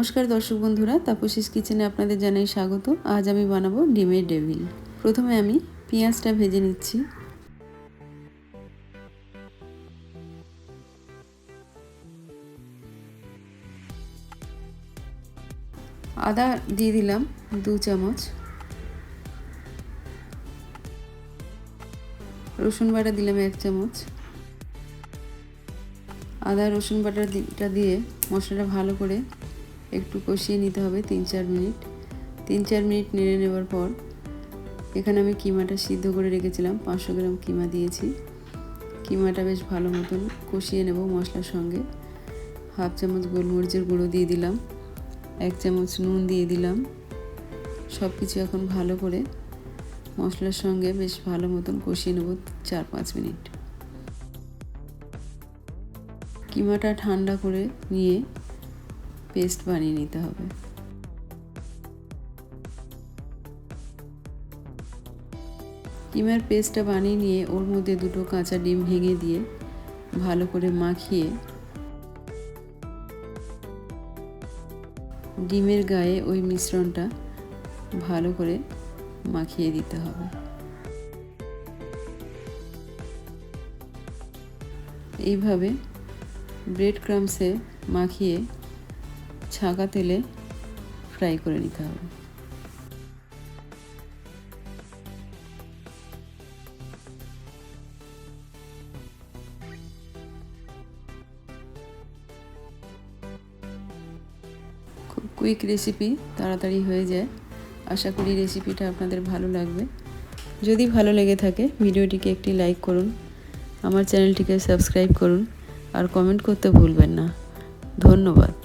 নমস্কার দর্শক বন্ধুরা, তাপসিস কিচেনে আপনাদের জানাই স্বাগত। আজ আমি বানাবো ডিমের ডেভিল। প্রথমে আমি পেঁয়াজটা ভেজে নিচ্ছি। আদা দিয়ে দিলাম 2 চামচ, রসুন বাটা দিলাম 1 চামচ। আদা রসুন বাটাটা দিয়ে মশলাটা ভালো করে একটু কষিয়ে নিতে হবে 3-4 মিনিট। 3-4 মিনিট নেড়ে নেওয়ার পর এখানে আমি কিমাটা সিদ্ধ করে রেখেছিলাম, 500 গ্রাম কিমা দিয়েছি। কিমাটা বেশ ভালো মতন কষিয়ে নেব মশলার সঙ্গে। 1/2 চামচ গোলমরিচের গুঁড়ো দিয়ে দিলাম, 1 চামচ নুন দিয়ে দিলাম। সব কিছু এখন ভালো করে মশলার সঙ্গে বেশ ভালো মতন কষিয়ে নেব 4-5 মিনিট। কিমাটা ঠান্ডা করে নিয়ে পেস্ট বানিয়ে নিতে হবে। কিমার পেস্টটা বানিয়ে নিয়ে ওর মধ্যে 2টো কাঁচা ডিম ভেঙে দিয়ে ভালো করে মাখিয়ে ডিমের গায়ে ওই মিশ্রণটা ভালো করে মাখিয়ে দিতে হবে। এইভাবে ব্রেড ক্রাম্বসে মাখিয়ে ছাঁকা তেলে ফ্রাই করে নিতে হবে। খুব কুইক রেসিপি, তাড়াতাড়ি হয়ে যায়। আশা করি রেসিপিটা আপনাদের ভালো লাগবে। যদি ভালো লেগে থাকে ভিডিওটিকে একটি লাইক করুন, আমার চ্যানেলটিকে সাবস্ক্রাইব করুন আর কমেন্ট করতে ভুলবেন না। ধন্যবাদ।